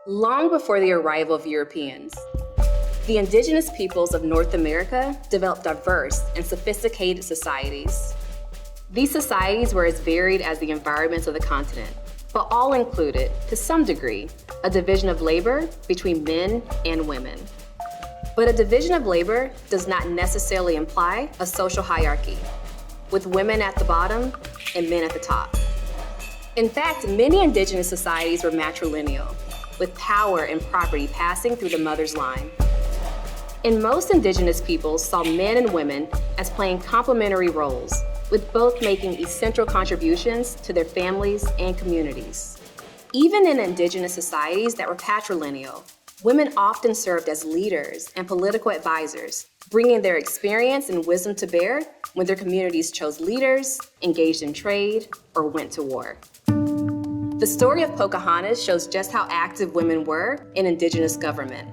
Long before the arrival of Europeans, the indigenous peoples of North America developed diverse and sophisticated societies. These societies were as varied as the environments of the continent, but all included, to some degree, a division of labor between men and women. But a division of labor does not necessarily imply a social hierarchy, with women at the bottom and men at the top. In fact, many indigenous societies were matrilineal, with power and property passing through the mother's line. And most indigenous peoples saw men and women as playing complementary roles, with both making essential contributions to their families and communities. Even in indigenous societies that were patrilineal, women often served as leaders and political advisors, bringing their experience and wisdom to bear when their communities chose leaders, engaged in trade, or went to war. The story of Pocahontas shows just how active women were in indigenous government.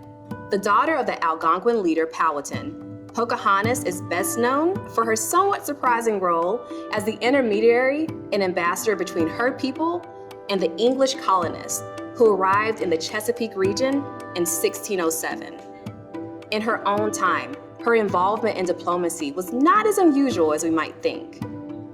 The daughter of the Algonquin leader Powhatan, Pocahontas is best known for her somewhat surprising role as the intermediary and ambassador between her people and the English colonists who arrived in the Chesapeake region in 1607. In her own time, her involvement in diplomacy was not as unusual as we might think.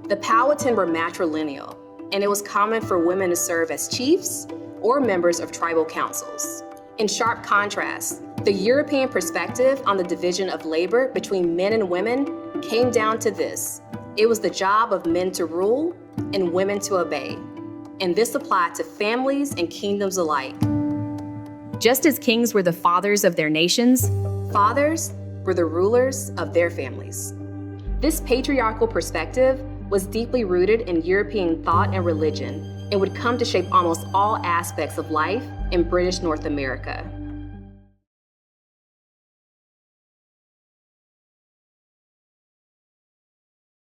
The Powhatan were matrilineal, and it was common for women to serve as chiefs or members of tribal councils. In sharp contrast, the European perspective on the division of labor between men and women came down to this: it was the job of men to rule and women to obey. And this applied to families and kingdoms alike. Just as kings were the fathers of their nations, fathers were the rulers of their families. This patriarchal perspective was deeply rooted in European thought and religion and would come to shape almost all aspects of life in British North America.